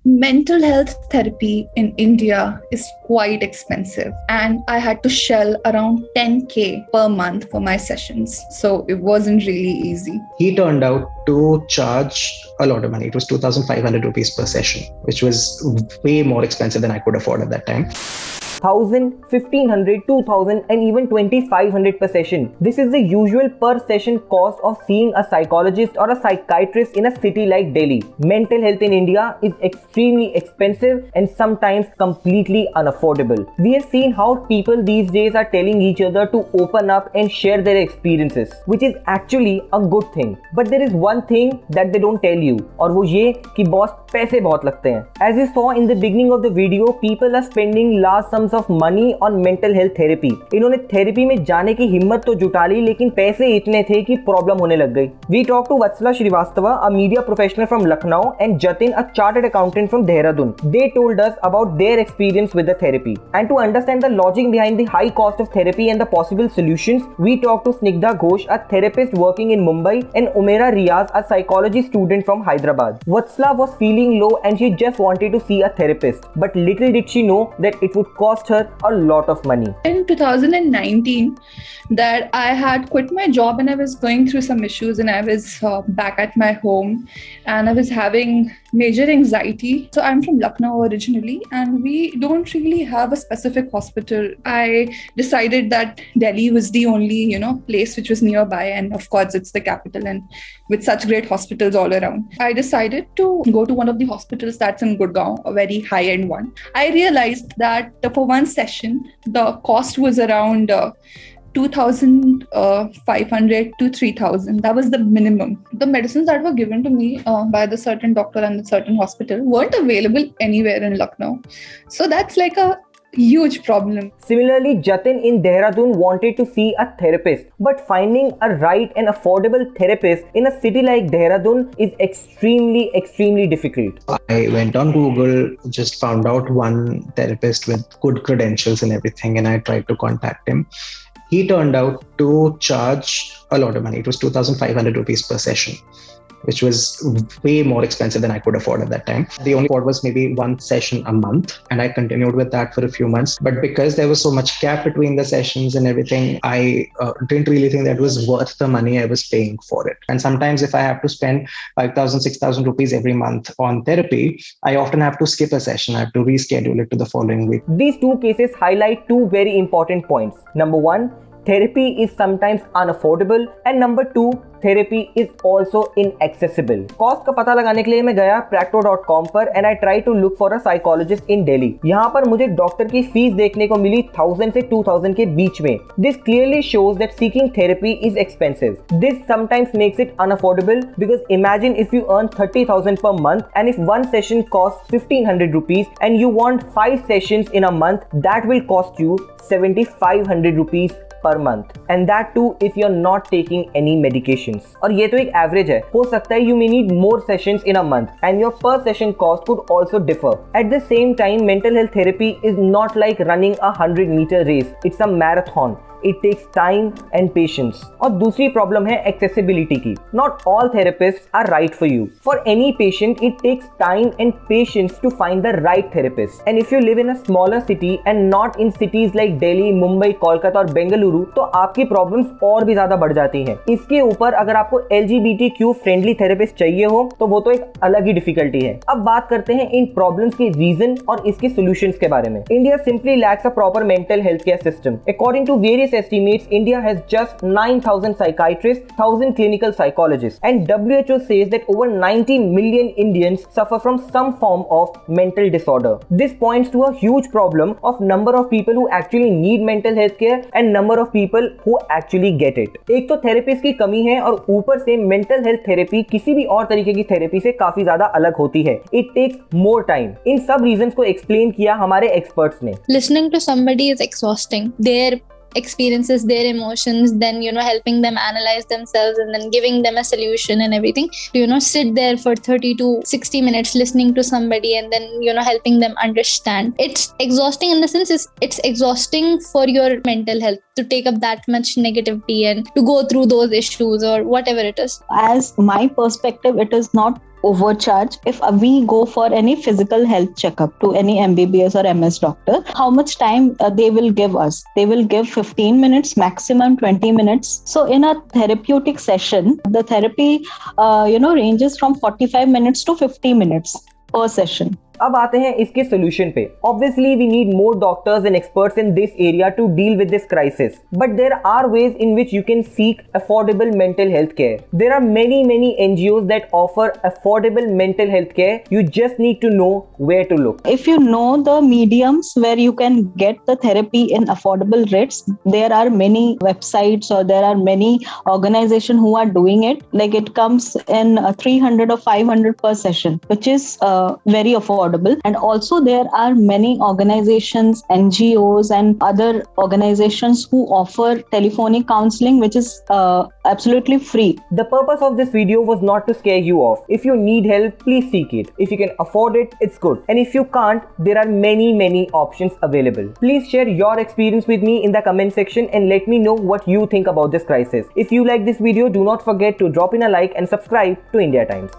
Mental health therapy in India is quite expensive, and I had to shell around 10K per month for my sessions. So it wasn't really easy. He turned out to charge a lot of money. It was 2,500 rupees per session, which was way more expensive than I could afford at that time. 1,000, 1,500, 2,000 and even 2,500 per session. This is the usual per session cost of seeing a psychologist or a psychiatrist in a city like Delhi. Mental health in India is extremely expensive and sometimes completely unaffordable. We have seen how people these days are telling each other to open up and share their experiences, which is actually a good thing. But there is one thing that they don't tell you, और वो ये कि boss पैसे बहुत लगते हैं. As you saw in the beginning of the video, people are spending large sums of money on mental health therapy. इन्होंने therapy में जाने की हिम्मत तो जुटा ली, लेकिन पैसे इतने थे कि प्रॉब्लम होने लग गई. We talked to Vatsala Srivastava, a media professional from Lucknow, and Jatin, a chartered accountant from Dehradun. They told us about their experience with the therapy. And to understand the logic behind the high cost of therapy and the possible solutions, we talked to Snigdha Ghosh, a therapist working in Mumbai, and Umaira Riaz, a psychology student from Hyderabad. Vatsala was feeling low and she just wanted to see a therapist. But little did she know that it would cost her a lot of money. In 2019, that I had quit my job and I was going through some issues, and I was back at my home and I was having major anxiety. So I'm from Lucknow originally, and we don't really have a specific hospital. I decided that Delhi was the only, place which was nearby, and of course it's the capital and with such great hospitals all around. I decided to go to one of the hospitals that's in Gurgaon, a very high-end one. I realized that for one session, the cost was around 2,500 to 3,000. That was the minimum. The medicines that were given to me by the certain doctor and the certain hospital weren't available anywhere in Lucknow. So that's like a huge problem. Similarly, Jatin in Dehradun wanted to see a therapist, but finding a right and affordable therapist in a city like Dehradun is extremely difficult. I went on Google, just found out one therapist with good credentials and everything, and I tried to contact him. He turned out to charge a lot of money. It was 2,500 rupees per session, which was way more expensive than I could afford at that time. The only afford was maybe one session a month, and I continued with that for a few months. But because there was so much gap between the sessions and everything, I didn't really think that was worth the money I was paying for it. And sometimes if I have to spend 5,000, 6,000 rupees every month on therapy, I often have to skip a session. I have to reschedule it to the following week. These two cases highlight two very important points. Number one, therapy is sometimes unaffordable, and number two, therapy is also inaccessible. Cost का पता लगाने के लिए मैं गया practo.com पर and I tried to look for a psychologist in Delhi. यहाँ पर मुझे डॉक्टर की फीस देखने को मिली 1,000 से 2,000 के बीच में. This clearly shows that seeking therapy is expensive. This sometimes makes it unaffordable because imagine if you earn 30,000 per month and if one session costs 1,500 rupees and you want 5 sessions in a month, that will cost you 7,500 rupees per month, and that too if you're not taking any medications. और ये तो एक average है. हो सकता है you may need more sessions in a month and your per session cost could also differ. At the same time, mental health therapy is not like running a 100-meter race. It's a marathon. It takes time and patience. और दूसरी problem है accessibility की. Not all therapists are right for you. For any patient, it takes time and patience to find the right therapist. And if you live in a smaller city and not in cities like Delhi, Mumbai, Kolkata और बेंगलुरु, तो आपकी problems और भी ज्यादा बढ़ जाती हैं. इसके ऊपर अगर आपको LGBTQ फ्रेंडली थेरेपिस्ट चाहिए हो, तो वो तो एक अलग ही डिफिकल्टी है. अब बात करते हैं इन प्रॉब्लम्स के रीजन और इसके सॉल्यूशंस के बारे में. India simply lacks a proper mental health care system. According to various estimates, India has just 9,000 psychiatrists, 1,000 clinical psychologists, and WHO says that over 90 million Indians suffer from some form of mental disorder. This points to a huge problem of number of people who actually need mental health care and number of people who actually get it. एक तो therapist की कमी है और ऊपर से mental health therapy किसी भी और तरीके की थेरेपी से काफी ज्यादा अलग होती है. It takes more time. इन सब रीजंस को एक्सप्लेन किया हमारे एक्सपर्ट्स ने. Listening to somebody is exhausting. Their experiences, their emotions, then helping them analyze themselves and then giving them a solution and everything. Sit there for 30 to 60 minutes listening to somebody and then helping them understand. It's exhausting in the sense it's exhausting for your mental health to take up that much negativity and to go through those issues or whatever it is. As my perspective, it is not overcharge. If we go for any physical health checkup to any MBBS or MS doctor, how much time they will give us? They will give 15 minutes, maximum 20 minutes. So in a therapeutic session, the therapy ranges from 45 minutes to 50 minutes per session. अब आते हैं इसके solution पे. Obviously, we need more doctors and experts in this area to deal with this crisis. But there are ways in which you can seek affordable mental health care. There are many NGOs that offer affordable mental health care. You just need to know where to look. If you know the mediums where you can get the therapy in affordable rates, there are many websites or there are many organizations who are doing it. Like it comes in 300 or 500 per session, which is very affordable. And also there are many organizations, NGOs and other organizations who offer telephonic counseling, which is absolutely free. The purpose of this video was not to scare you off. If you need help, please seek it. If you can afford it, it's good. And if you can't, there are many options available. Please share your experience with me in the comment section and let me know what you think about this crisis. If you like this video, do not forget to drop in a like and subscribe to India Times.